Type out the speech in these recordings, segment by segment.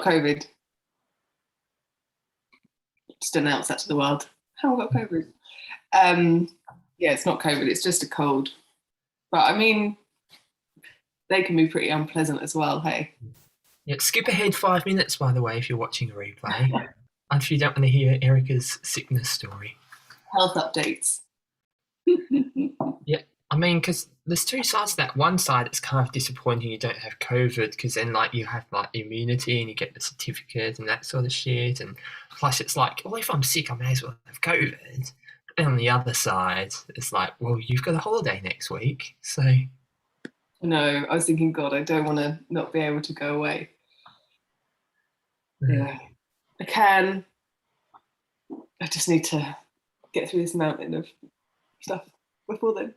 COVID. Just announce that to the world. How I got COVID. Yeah, it's not COVID, it's just a cold. But I mean, they can be pretty unpleasant as well, hey? Yeah, skip ahead 5 minutes, by the way, if you're watching a replay. If you don't want to hear Erika's sickness story. Health updates. Yeah, I mean, because there's two sides to that. One side, it's kind of disappointing you don't have COVID, because then, like, you have, like, immunity and you get the certificate and that sort of shit. And plus, it's like, well, if I'm sick, I may as well have COVID. And on the other side, it's like, well, you've got a holiday next week, so... No, I was thinking, God, I don't want to not be able to go away. Yeah, I can. I just need to get through this mountain of stuff before then.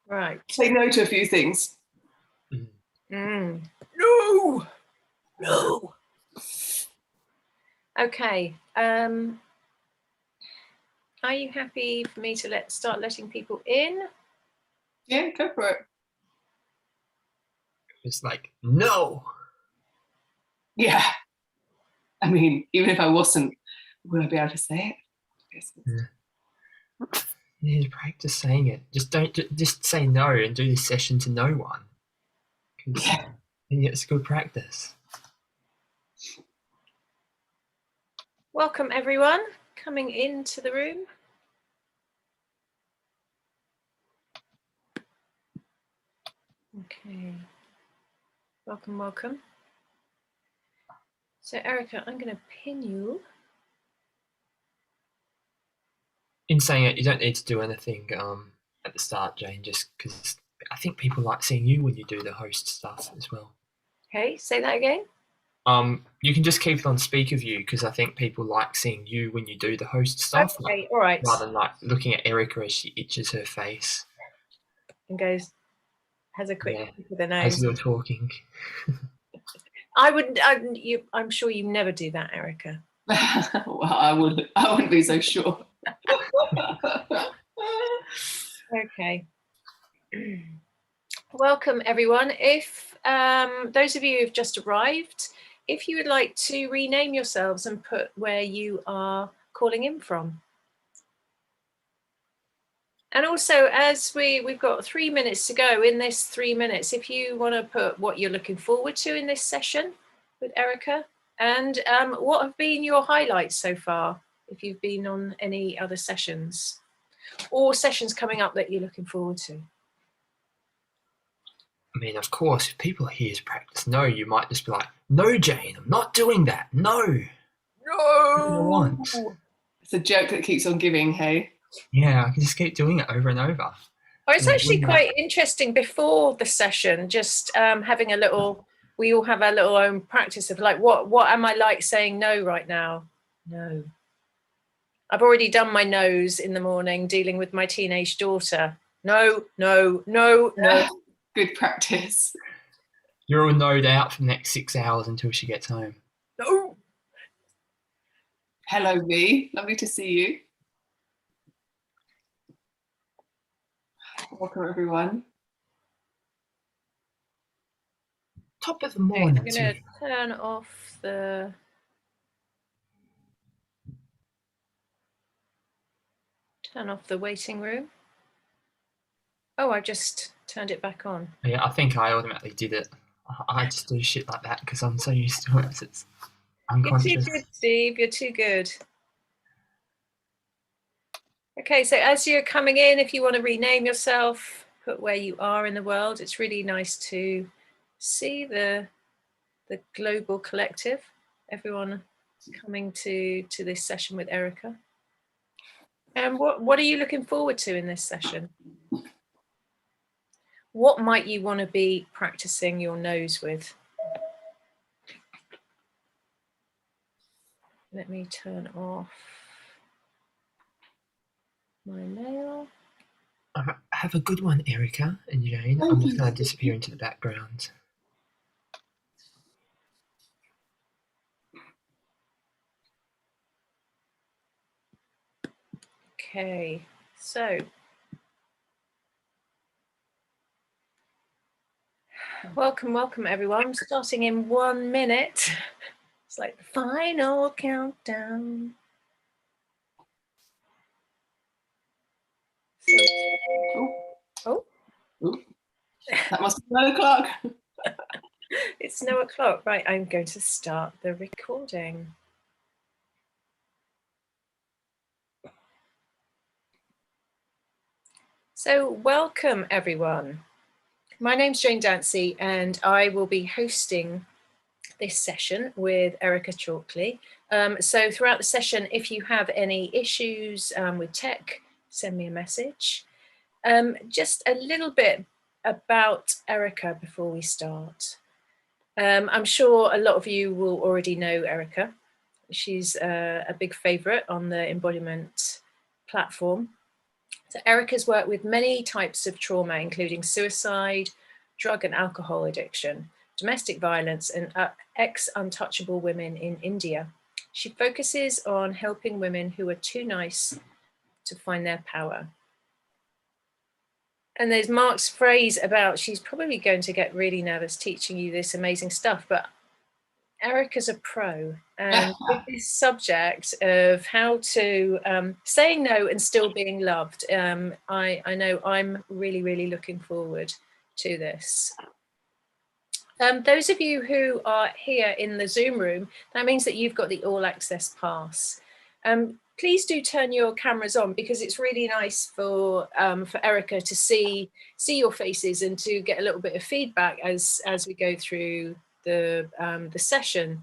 Right. Say no to a few things. No. No. Okay. Are you happy for me to start letting people in? Yeah, go for it. It's like, no. Yeah. I mean, even if I wasn't, would I be able to say it? Yeah, practice saying it. Just say no and do this session to no one. Yeah. It's good practice. Welcome everyone coming into the room. Okay. Welcome, welcome. So Erika, I'm going to pin you. In saying it, you don't need to do anything at the start, Jane, just because I think people like seeing you when you do the host stuff as well. Okay, say that again. You can just keep it on speaker view, because I think people like seeing you when you do the host stuff. Okay, all right. Rather than like looking at Erika as she itches her face. And goes, has a quick look with the nose. As you're talking. I'm sure you never do that, Erika. Well, I wouldn't be so sure. Okay. Welcome everyone. If those of you who've just arrived, if you would like to rename yourselves and put where you are calling in from. And also, as we've got 3 minutes to go, in this 3 minutes, if you want to put what you're looking forward to in this session with Erika, and what have been your highlights so far, if you've been on any other sessions, or sessions coming up that you're looking forward to. I mean, of course, if people hear to practice no, you might just be like, no, Jane, I'm not doing that. No. No. It's a joke that keeps on giving, hey? Yeah, I can just keep doing it over and over. Oh, it's actually quite interesting before the session, just having a little, we all have our little own practice of like, what am I like saying no right now? No. I've already done my no's in the morning, dealing with my teenage daughter. No, no, no, no. Good practice. You're all no'd out for the next 6 hours until she gets home. No. Hello, V. Lovely to see you. Welcome, everyone. Top of the morning. Okay, I'm going to turn off the... waiting room. Oh, I just turned it back on. Yeah, I think I automatically did it. I just do shit like that because I'm so used to it. It's unconscious. You're too good, Steve. You're too good. Okay, so as you're coming in, if you want to rename yourself, put where you are in the world. It's really nice to see the global collective, everyone coming to this session with Erika. And what are you looking forward to in this session? What might you want to be practicing your nose with? Let me turn off my mail. Have a good one, Erika and Jane. I'm just going to disappear into the background. Okay, so welcome everyone. Starting in 1 minute. It's like the final countdown. So, That must be 9 o'clock. It's 9 o'clock. Right, I'm going to start the recording. So welcome everyone. My name's Jane Dancy and I will be hosting this session with Erika Chalkley. So throughout the session, if you have any issues with tech, send me a message. Just a little bit about Erika before we start. I'm sure a lot of you will already know Erika. She's a big favourite on the embodiment platform. So Erika's worked with many types of trauma, including suicide, drug and alcohol addiction, domestic violence, and ex-untouchable women in India. She focuses on helping women who are too nice to find their power. And there's Mark's phrase about she's probably going to get really nervous teaching you this amazing stuff, but Erika's a pro, and with this subject of how to say no and still being loved, I know I'm really looking forward to this. Those of you who are here in the Zoom room, that means that you've got the all access pass. Please do turn your cameras on because it's really nice for Erika to see your faces and to get a little bit of feedback as we go through the session.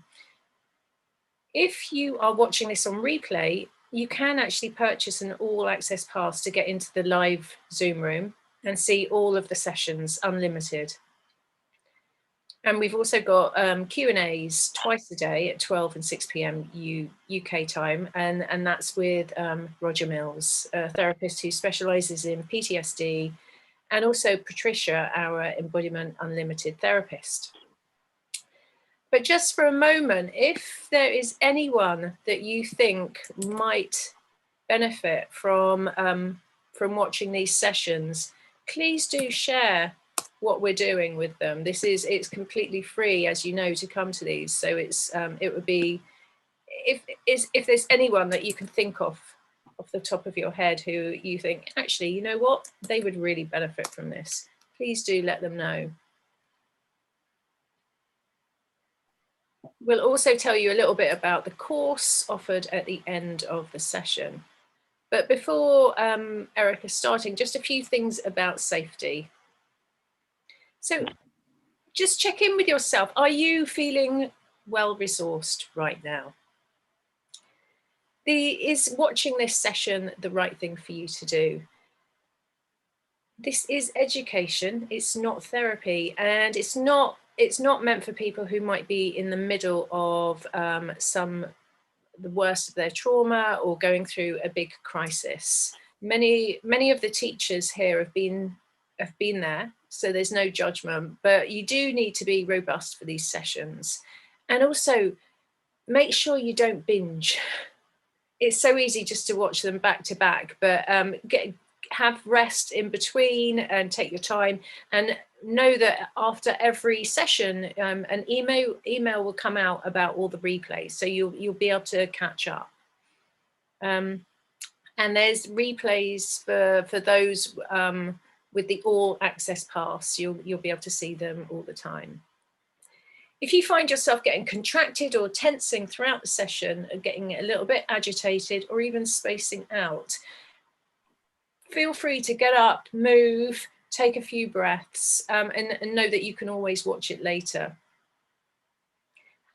If you are watching this on replay, you can actually purchase an all access pass to get into the live Zoom room and see all of the sessions unlimited. And we've also got Q&As twice a day at 12 and 6 p.m. UK time, and that's with Roger Mills, a therapist who specialises in PTSD, and also Patricia, our Embodiment Unlimited therapist. But just for a moment, if there is anyone that you think might benefit from watching these sessions, please do share what we're doing with them. It's completely free, as you know, to come to these. So it would be, if there's anyone that you can think of off the top of your head who you think, actually, you know what, they would really benefit from this, please do let them know. We'll also tell you a little bit about the course offered at the end of the session. But before Erika starting, just a few things about safety. So just check in with yourself. Are you feeling well-resourced right now? Is watching this session the right thing for you to do? This is education, it's not therapy, and it's not meant for people who might be in the middle of the worst of their trauma or going through a big crisis. Many of the teachers here have been there, so there's no judgment, but you do need to be robust for these sessions. And also make sure you don't binge. It's so easy just to watch them back to back, but have rest in between and take your time, and know that after every session an email will come out about all the replays, so you'll be able to catch up. And there's replays for those with the all access pass. You'll be able to see them all the time. If you find yourself getting contracted or tensing throughout the session, getting a little bit agitated or even spacing out, feel free to get up, move, take a few breaths, and know that you can always watch it later.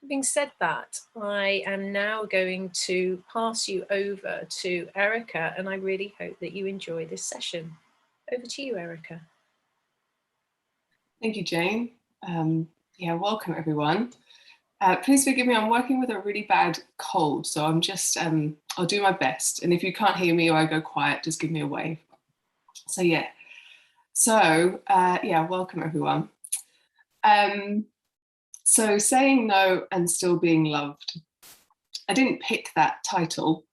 Having said that, I am now going to pass you over to Erika, and I really hope that you enjoy this session. Over to you, Erika. Thank you, Jane. Yeah, welcome everyone. Please forgive me, I'm working with a really bad cold, so I'm just, I'll do my best. And if you can't hear me or I go quiet, just give me a wave. So yeah, yeah, welcome everyone. So saying no and still being loved. I didn't pick that title,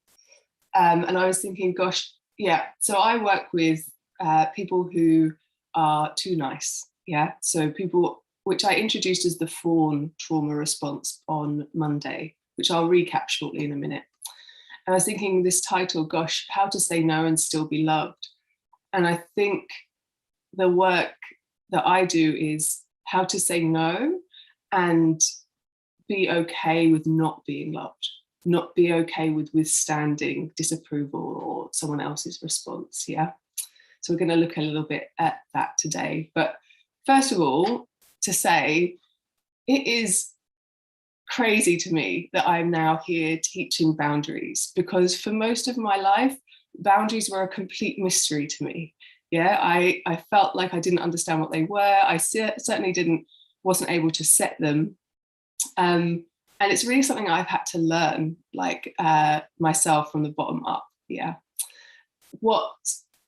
and I was thinking, gosh, yeah, so I work with people who are too nice, yeah? So people which I introduced as the fawn trauma response on Monday, which I'll recap shortly in a minute. And I was thinking this title, gosh, how to say no and still be loved. And I think the work that I do is how to say no and be okay with not being loved, not be okay with withstanding disapproval or someone else's response. Yeah. So we're going to look a little bit at that today. But first of all, to say it is crazy to me that I'm now here teaching boundaries, because for most of my life, boundaries were a complete mystery to me. Yeah, I felt like I didn't understand what they were. I certainly wasn't able to set them. And it's really something I've had to learn, like myself from the bottom up. Yeah. What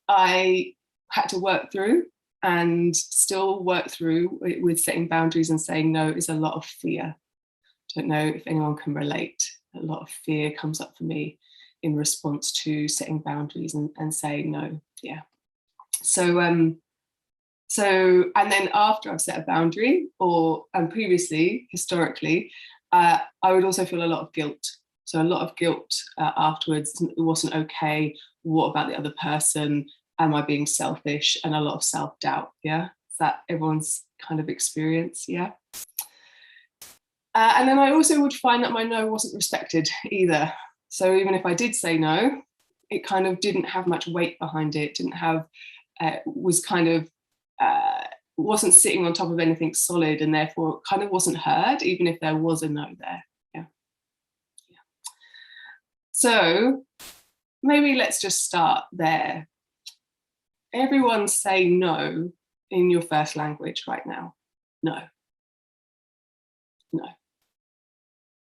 I had to work through and still work through with setting boundaries and saying no is a lot of fear. Don't know if anyone can relate. A lot of fear comes up for me in response to setting boundaries and saying no. Yeah. So and then after I've set a boundary, and previously, historically, I would also feel a lot of guilt. So a lot of guilt afterwards. It wasn't okay. What about the other person? Am I being selfish? And a lot of self-doubt. Yeah. Is that everyone's kind of experience? Yeah. And then I also would find that my no wasn't respected either. So even if I did say no, it kind of didn't have much weight behind it, didn't have, was kind of, wasn't sitting on top of anything solid, and therefore kind of wasn't heard, even if there was a no there. Yeah. So maybe let's just start there. Everyone say no in your first language right now. No. No.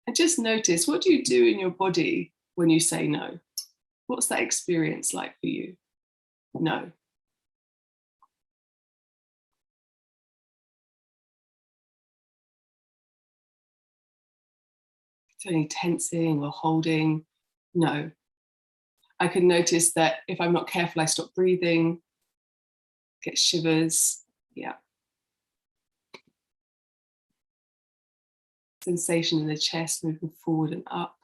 And just notice, what do you do in your body when you say no? What's that experience like for you? No. Is there any tensing or holding? No. I can notice that if I'm not careful, I stop breathing, get shivers. Yeah. Sensation in the chest, moving forward and up,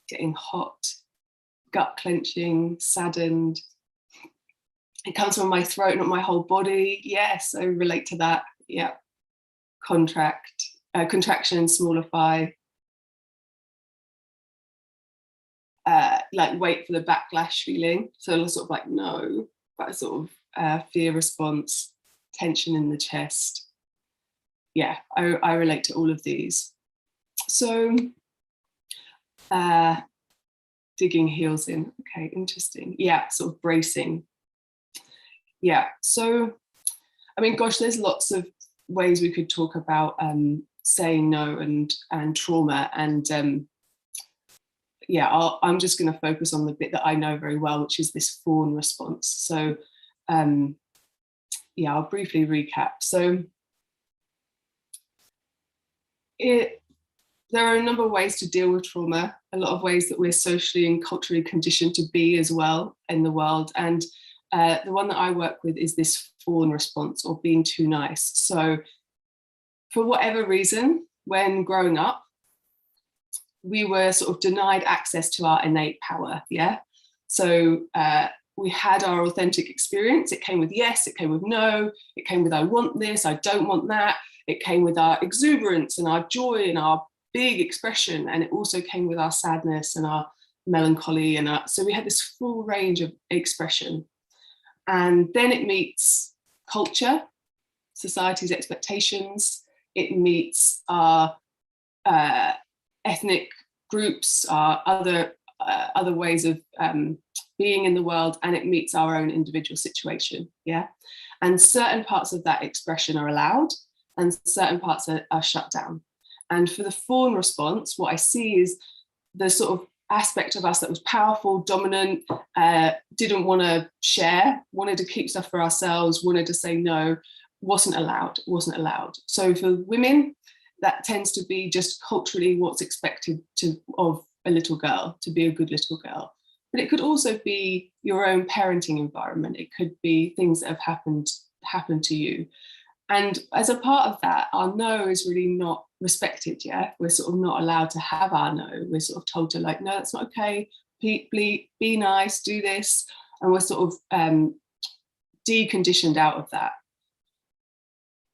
getting hot, gut clenching, saddened. It comes from my throat, not my whole body. Yes, I relate to that. Yeah. Contraction, smallify. Like wait for the backlash feeling. So sort of like no, but a sort of fear response, tension in the chest. Yeah, I relate to all of these. So digging heels in. Okay, interesting. Yeah, sort of bracing. Yeah, so I mean, gosh, there's lots of ways we could talk about saying no and trauma, and yeah, I'm just going to focus on the bit that I know very well, which is this fawn response. So yeah, I'll briefly recap. So there are a number of ways to deal with trauma, a lot of ways that we're socially and culturally conditioned to be as well in the world. And the one that I work with is this fawn response, or being too nice. So for whatever reason, when growing up, we were sort of denied access to our innate power. Yeah. So we had our authentic experience. It came with yes, it came with no, it came with I want this, I don't want that. It came with our exuberance and our joy and our big expression. And it also came with our sadness and our melancholy. And so we had this full range of expression. And then it meets culture, society's expectations. It meets our ethnic groups, our other ways of being in the world, and it meets our own individual situation. Yeah, and certain parts of that expression are allowed, and certain parts are shut down. And for the fawn response, what I see is the sort of aspect of us that was powerful, dominant, didn't want to share, wanted to keep stuff for ourselves, wanted to say no, wasn't allowed. So for women, that tends to be just culturally what's expected of a little girl, to be a good little girl. But it could also be your own parenting environment. It could be things that have happened to you. And as a part of that, our no is really not respected. Yeah, we're sort of not allowed to have our no. We're sort of told to like, no, that's not okay. Be nice, do this, and we're sort of deconditioned out of that.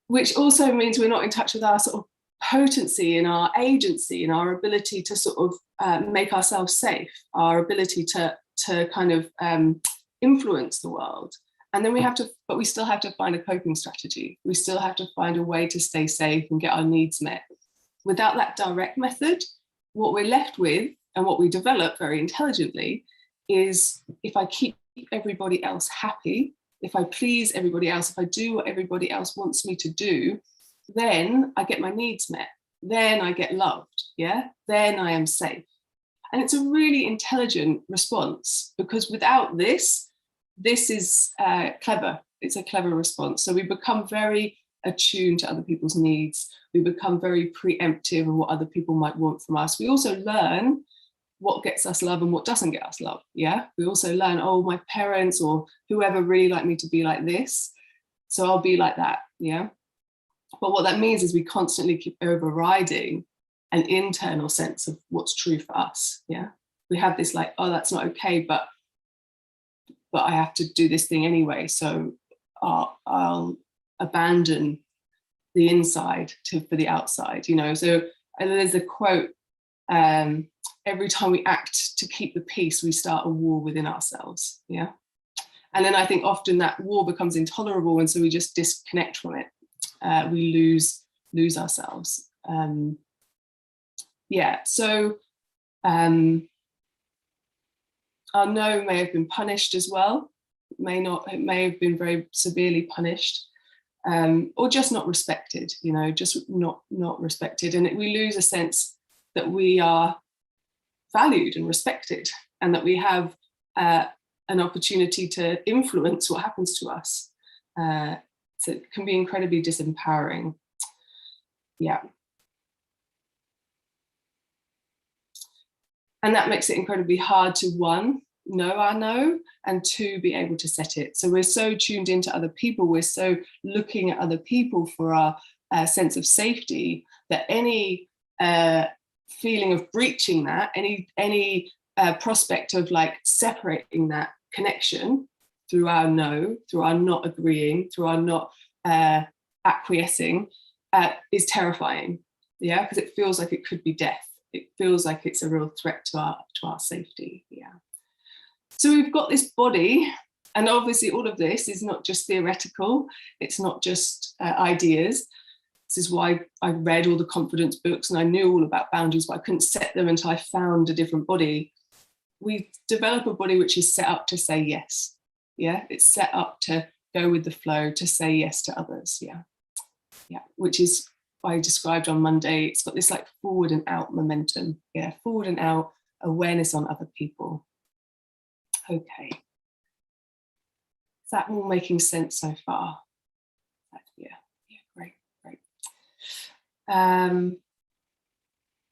Which also means we're not in touch with our sort of potency and our agency and our ability to sort of make ourselves safe, our ability to kind of influence the world. And then we still have to find a coping strategy. We still have to find a way to stay safe and get our needs met. Without that direct method, what we're left with and what we develop very intelligently is, if I keep everybody else happy, if I please everybody else, if I do what everybody else wants me to do, then I get my needs met. Then I get loved, yeah? Then I am safe. And it's a really intelligent response, because without this is clever. It's a clever response. So we become very attuned to other people's needs. We become very preemptive of what other people might want from us. We also learn what gets us love and what doesn't get us love. Yeah, we also learn, oh, my parents or whoever really like me to be like this, so I'll be like that. Yeah, but what that means is we constantly keep overriding an internal sense of what's true for us. Yeah, we have this like, oh, that's not okay, but I have to do this thing anyway, so I'll abandon the inside for the outside, you know. So there's a quote, every time we act to keep the peace, we start a war within ourselves. Yeah. And then I think often that war becomes intolerable, and so we just disconnect from it. We lose ourselves. Yeah. So our no may have been punished as well. It may have been very severely punished, or just not respected. You know, just not respected, and we lose a sense that we are valued and respected, and that we have an opportunity to influence what happens to us. So it can be incredibly disempowering. Yeah. And that makes it incredibly hard to, one, know our no, and two, be able to set it. So we're so tuned into other people, we're so looking at other people for our sense of safety, that any feeling of breaching that, any prospect of like separating that connection through our no, through our not agreeing, through our not acquiescing, is terrifying. Yeah, because it feels like it could be death. It feels like it's a real threat to our safety. Yeah. So we've got this body, and obviously all of this is not just theoretical. It's not just ideas. This is why I read all the confidence books and I knew all about boundaries, but I couldn't set them until I found a different body. We develop a body which is set up to say yes. Yeah, it's set up to go with the flow, to say yes to others. Yeah, yeah, which is I described on Monday. It's got this like forward and out momentum. Yeah, forward and out, awareness on other people. Okay. Is that all making sense so far? Yeah, great.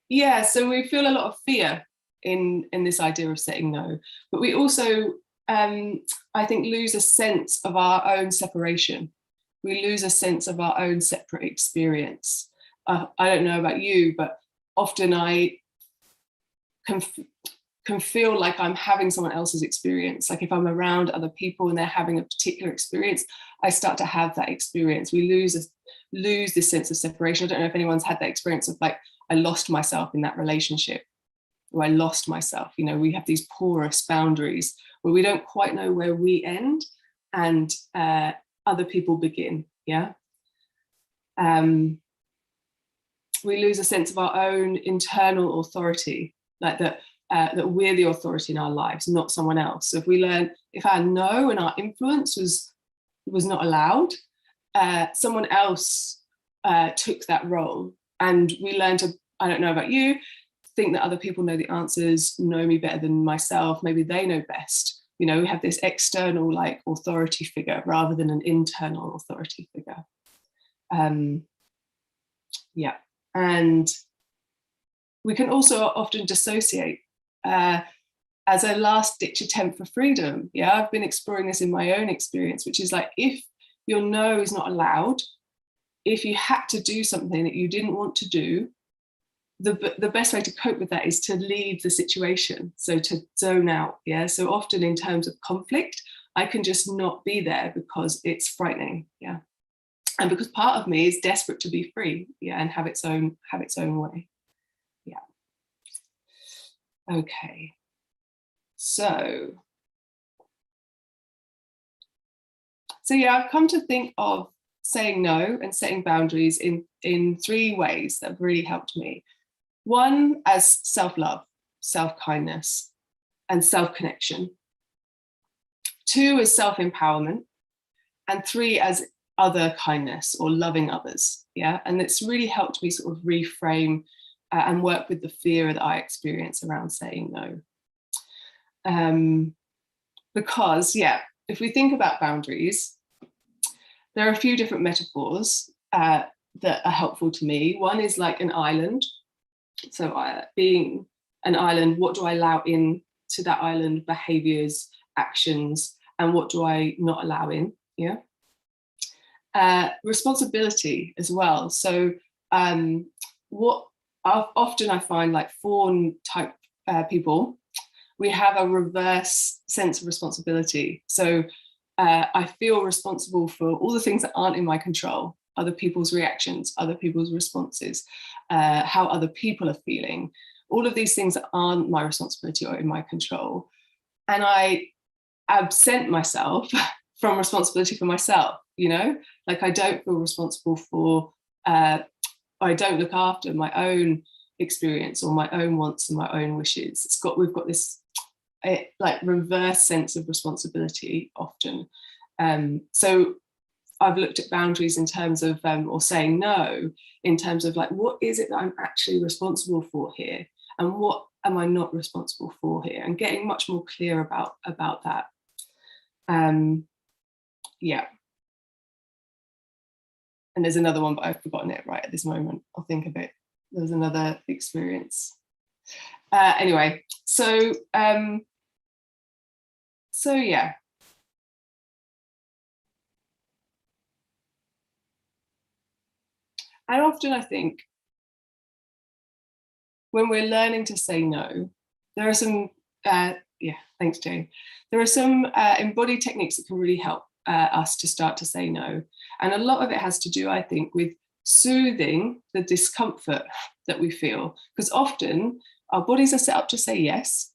Yeah, so we feel a lot of fear in this idea of saying no, but we also, I think, lose a sense of our own separation. We lose a sense of our own separate experience. I don't know about you, but often I can feel like I'm having someone else's experience. Like if I'm around other people and they're having a particular experience, I start to have that experience. We lose this sense of separation. I don't know if anyone's had that experience of like, I lost myself in that relationship, or I lost myself. You know, we have these porous boundaries where we don't quite know where we end and other people begin. Yeah. We lose a sense of our own internal authority, like that we're the authority in our lives, not someone else. So if our no and our influence was not allowed, someone else took that role, and we learn to, I don't know about you, think that other people know the answers, know me better than myself, maybe they know best. You know, we have this external like authority figure rather than an internal authority figure. Yeah, and we can also often dissociate as a last ditch attempt for freedom. Yeah, I've been exploring this in my own experience, which is like, if your no is not allowed, if you had to do something that you didn't want to do, the best way to cope with that is to leave the situation, so to zone out. Yeah, so often in terms of conflict, I can just not be there because it's frightening. Yeah, and because part of me is desperate to be free. Yeah, and have its own way. Yeah. Okay. So yeah, I've come to think of saying no and setting boundaries in 3 ways that have really helped me. 1, as self-love, self-kindness, and self-connection. 2, as self-empowerment. And 3, as other kindness or loving others. Yeah, and it's really helped me sort of reframe and work with the fear that I experience around saying no. Because, yeah, if we think about boundaries, there are a few different metaphors that are helpful to me. One is like an island. So being an island, what do I allow in to that island? Behaviors, actions, and what do I not allow in? Yeah. Responsibility as well. So what often I find, like fawn type people, we have a reverse sense of responsibility. So I feel responsible for all the things that aren't in my control, other people's reactions, other people's responses, how other people are feeling, all of these things that aren't my responsibility or in my control. And I absent myself from responsibility for myself, you know, like I don't feel responsible for, I don't look after my own experience or my own wants and my own wishes. We've got this like reverse sense of responsibility often. So I've looked at boundaries in terms of, or saying no, in terms of like, what is it that I'm actually responsible for here? And what am I not responsible for here? And getting much more clear about that. Yeah. And there's another one, but I've forgotten it right at this moment. I'll think of it. There was another experience. Anyway, so yeah. And often I think when we're learning to say no, there are some, yeah, thanks Jane. There are some embodied techniques that can really help us to start to say no. And a lot of it has to do, I think, with soothing the discomfort that we feel. Because often our bodies are set up to say yes,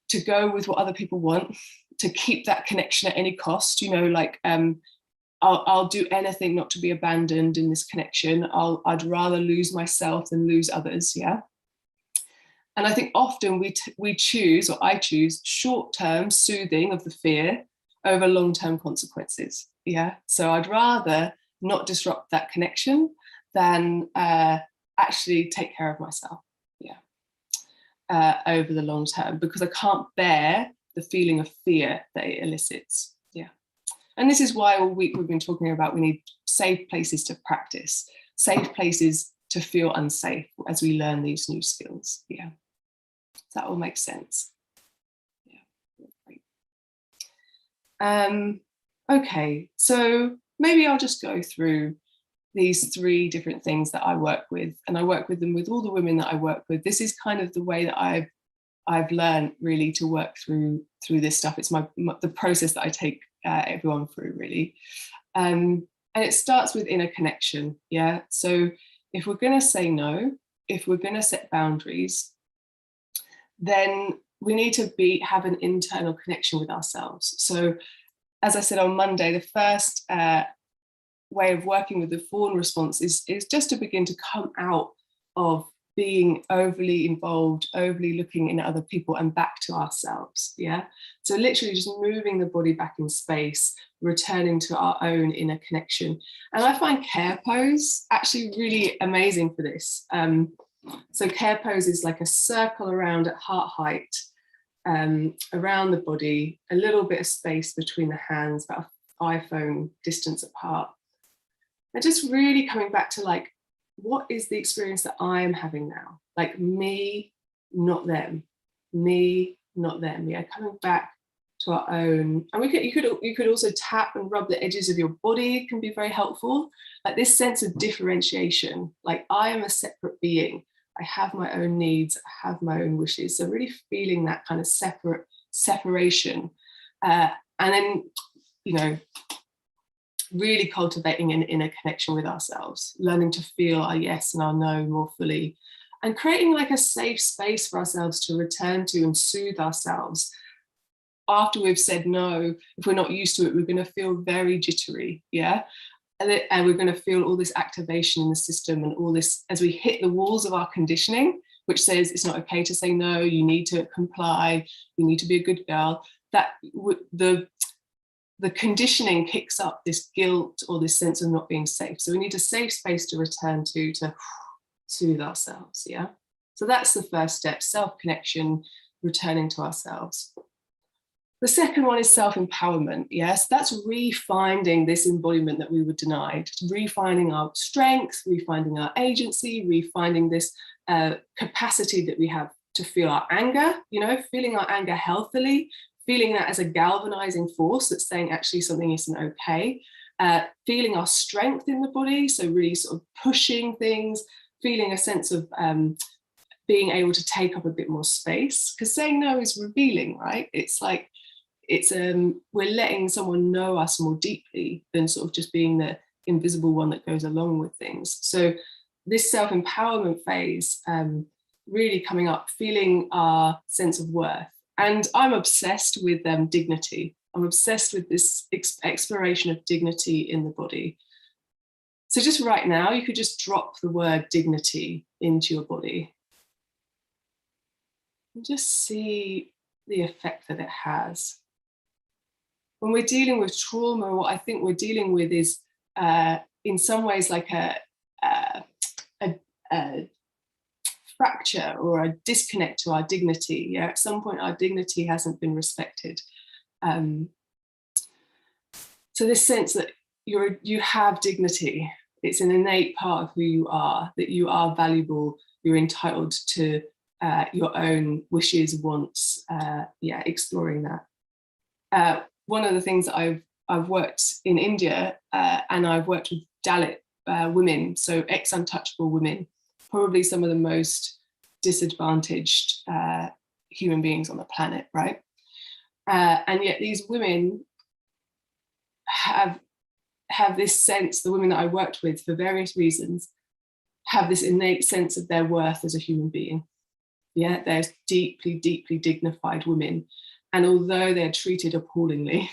to go with what other people want, to keep that connection at any cost, you know, like I'll do anything not to be abandoned in this connection. I'd rather lose myself than lose others, yeah? And I think often we choose, or I choose, short-term soothing of the fear over long-term consequences, yeah? So I'd rather not disrupt that connection than actually take care of myself, yeah, over the long term, because I can't bear the feeling of fear that it elicits, yeah. And this is why all week we've been talking about we need safe places to practice, safe places to feel unsafe as we learn these new skills, yeah. That all makes sense. Yeah, great. Okay, so maybe I'll just go through these 3 different things that I work with, and I work with them with all the women that I work with. This is kind of the way that I've learned really to work through this stuff. It's the process that I take everyone through, really. And it starts with inner connection, yeah? So if we're gonna say no, if we're gonna set boundaries, then we need to have an internal connection with ourselves. So as I said on Monday, the first way of working with the fawn response is just to begin to come out of being overly involved, overly looking in at other people and back to ourselves, yeah? So literally just moving the body back in space, returning to our own inner connection. And I find care pose actually really amazing for this. So care pose is like a circle around at heart height, around the body, a little bit of space between the hands, about an iPhone distance apart. And just really coming back to like, what is the experience that I am having now? Like me, not them. Me, not them. Yeah, coming back to our own. And you could also tap and rub the edges of your body. It can be very helpful. Like this sense of differentiation, like I am a separate being. I have my own needs, I have my own wishes. So really feeling that kind of separation. And then, you know, really cultivating an inner connection with ourselves, learning to feel our yes and our no more fully, and creating like a safe space for ourselves to return to and soothe ourselves. After we've said no, if we're not used to it, we're going to feel very jittery, yeah? And we're going to feel all this activation in the system and all this as we hit the walls of our conditioning, which says it's not okay to say no, you need to comply, you need to be a good girl. That the conditioning kicks up this guilt or this sense of not being safe. So we need a safe space to return to soothe ourselves, yeah? So that's the first step, self-connection, returning to ourselves. The second one is self-empowerment, yes? That's refinding this embodiment that we were denied, refinding our strengths, refinding our agency, refinding this capacity that we have to feel our anger, you know, feeling our anger healthily, feeling that as a galvanizing force that's saying actually something isn't okay, feeling our strength in the body, so really sort of pushing things, feeling a sense of being able to take up a bit more space, because saying no is revealing, right? It's like, we're letting someone know us more deeply than sort of just being the invisible one that goes along with things. So this self-empowerment phase, really coming up, feeling our sense of worth. And I'm obsessed with dignity. I'm obsessed with this exploration of dignity in the body. So just right now, you could just drop the word dignity into your body. And just see the effect that it has. When we're dealing with trauma, what I think we're dealing with is, in some ways, like a fracture or a disconnect to our dignity. Yeah, at some point, our dignity hasn't been respected. So this sense that you have dignity, it's an innate part of who you are, that you are valuable, you're entitled to your own wishes, wants, exploring that. One of the things that I've worked in India, and I've worked with Dalit women, so ex-untouchable women, probably some of the most disadvantaged human beings on the planet, right? And yet these women have this sense, the women that I worked with for various reasons, have this innate sense of their worth as a human being. Yeah, they're deeply, deeply dignified women. And although they're treated appallingly,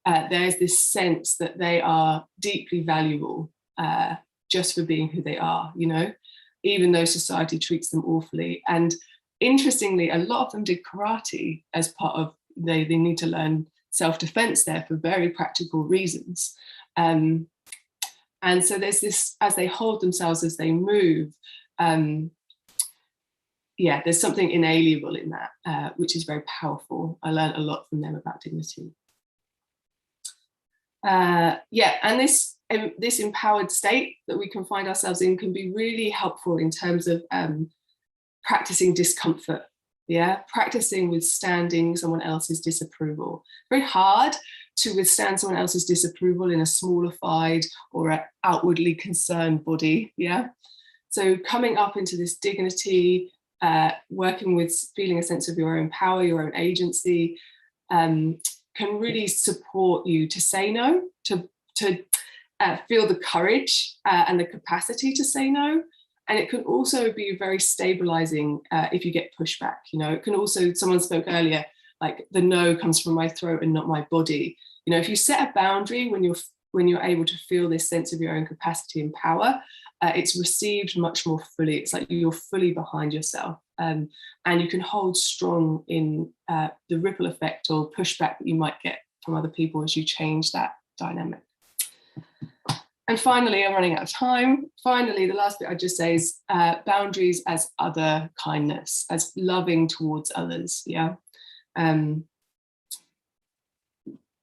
there's this sense that they are deeply valuable just for being who they are, you know, even though society treats them awfully. And interestingly, a lot of them did karate as part of, they need to learn self-defense there for very practical reasons. And so there's this, as they hold themselves, as they move, there's something inalienable in that, which is very powerful. I learned a lot from them about dignity. And this empowered state that we can find ourselves in can be really helpful in terms of practicing discomfort. Yeah, practicing withstanding someone else's disapproval. Very hard to withstand someone else's disapproval in a smallified or an outwardly concerned body. Yeah, so coming up into this dignity, working with feeling a sense of your own power, your own agency, can really support you to say no, to feel the courage and the capacity to say no. And it can also be very stabilizing if you get pushback. You know, it can also, someone spoke earlier, like the no comes from my throat and not my body. You know, if you set a boundary when you're able to feel this sense of your own capacity and power, it's received much more fully. It's like you're fully behind yourself, and you can hold strong in the ripple effect or pushback that you might get from other people as you change that dynamic. And finally, I'm running out of time. Finally, the last bit I'd just say is boundaries as other kindness, as loving towards others. Yeah. On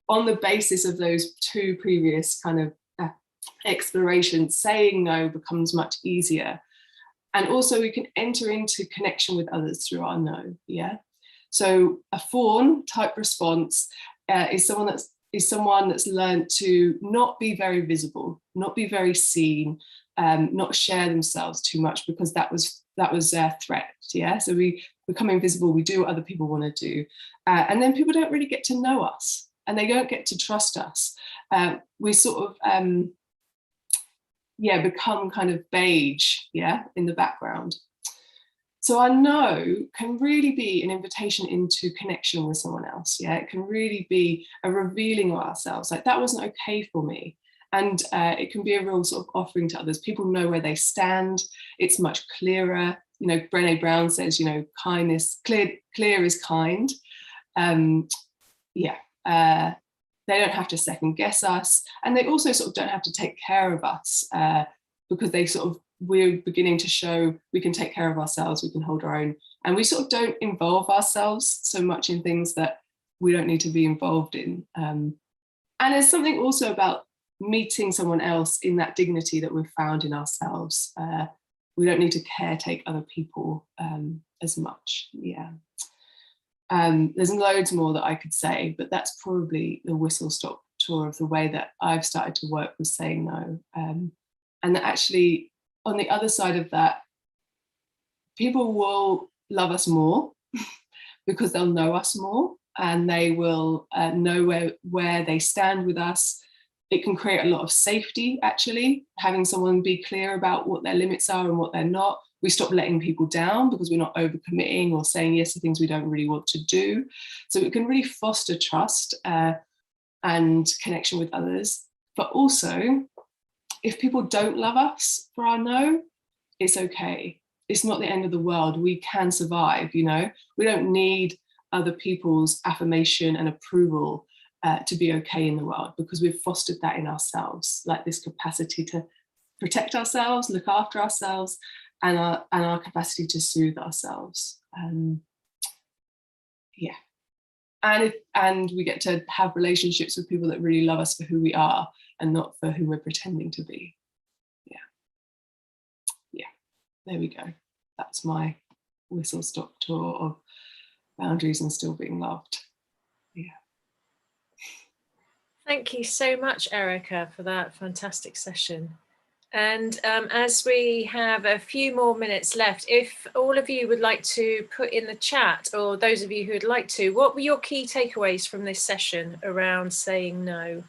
the basis of those two previous kind of explorations, saying no becomes much easier. And also we can enter into connection with others through our no. Yeah. So a fawn type response is someone that's learned to not be very visible, not be very seen, not share themselves too much, because that was their threat. Yeah, so we become invisible, we do what other people want to do, and then people don't really get to know us, and they don't get to trust us. We sort of become kind of beige, in the background. So our no can really be an invitation into connection with someone else. Yeah, it can really be a revealing of ourselves. Like, that wasn't okay for me. And it can be a real sort of offering to others. People know where they stand. It's much clearer. You know, Brené Brown says, you know, kindness, clear is kind. They don't have to second guess us. And they also sort of don't have to take care of us because we're beginning to show we can take care of ourselves, we can hold our own, and we sort of don't involve ourselves so much in things that we don't need to be involved in. And there's something also about meeting someone else in that dignity that we've found in ourselves. We don't need to caretake other people as much. Yeah. There's loads more that I could say, but that's probably the whistle-stop tour of the way that I've started to work with saying no. And that actually, on the other side of that, people will love us more because they'll know us more, and they will know where they stand with us. It can create a lot of safety, actually, having someone be clear about what their limits are and what they're not. We stop letting people down because we're not overcommitting or saying yes to things we don't really want to do. So it can really foster trust and connection with others. But also, if people don't love us for our no, it's okay. It's not the end of the world. We can survive, you know. We don't need other people's affirmation and approval to be okay in the world, because we've fostered that in ourselves, like this capacity to protect ourselves, look after ourselves, and our capacity to soothe ourselves. And we get to have relationships with people that really love us for who we are and not for who we're pretending to be. There we go. That's my whistle-stop tour of boundaries and still being loved. Yeah. Thank you so much, Erika, for that fantastic session. And as we have a few more minutes left, if all of you would like to put in the chat, or those of you who would like to, what were your key takeaways from this session around saying no?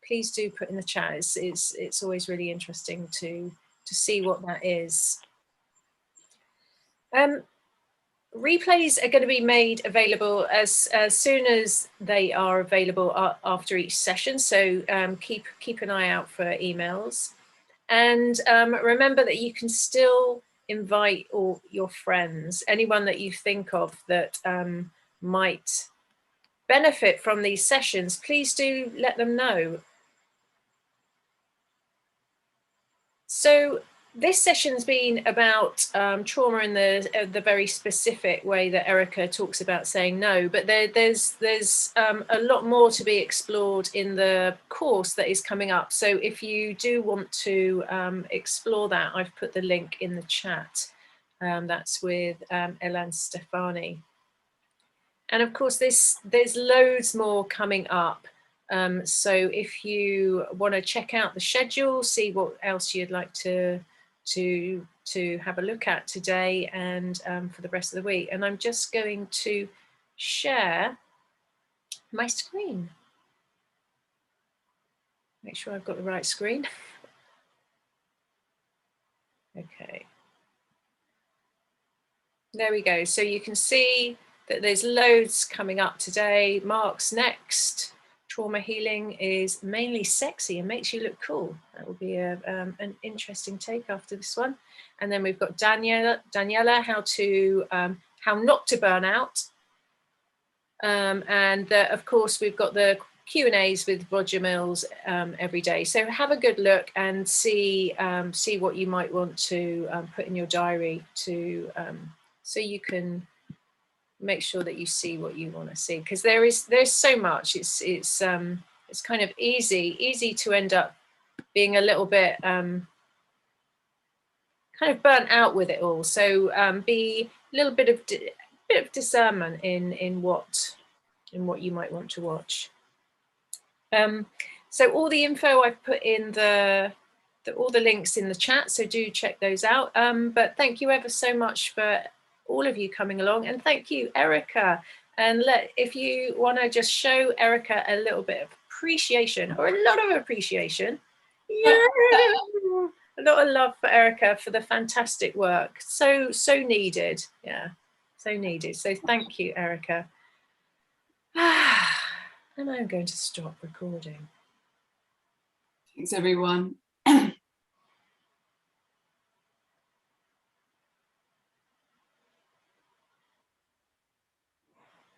Please do put in the chat. It's always really interesting to see what that is. Replays are going to be made available as soon as they are available after each session. So keep an eye out for emails. And remember that you can still invite all your friends, anyone that you think of that might benefit from these sessions. Please do let them know. So this session's been about trauma in the very specific way that Erika talks about saying no, but there's a lot more to be explored in the course that is coming up. So if you do want to explore that, I've put the link in the chat. That's with Elan Stefani. And of course, there's loads more coming up. So if you want to check out the schedule, see what else you'd like to have a look at today and for the rest of the week. And I'm just going to share my screen. Make sure I've got the right screen. Okay. There we go. So you can see that there's loads coming up today. Mark's next. Trauma healing is mainly sexy and makes you look cool. That will be an interesting take after this one. And then we've got Daniela, how not to burn out. And of course, we've got the Q&As with Roger Mills every day. So have a good look and see what you might want to put in your diary to so you can make sure that you see what you want to see, because there's so much. It's kind of easy to end up being a little bit kind of burnt out with it all. So be a little bit bit of discernment in what you might want to watch. So all the info I've put in all the links in the chat, so do check those out. But thank you ever so much for all of you coming along, and thank you, Erika. And if you want to just show Erika a little bit of appreciation, or a lot of appreciation, yeah, a lot of love for Erika for the fantastic work. So needed, yeah, so needed. So thank you, Erika. And I'm going to stop recording. Thanks, everyone.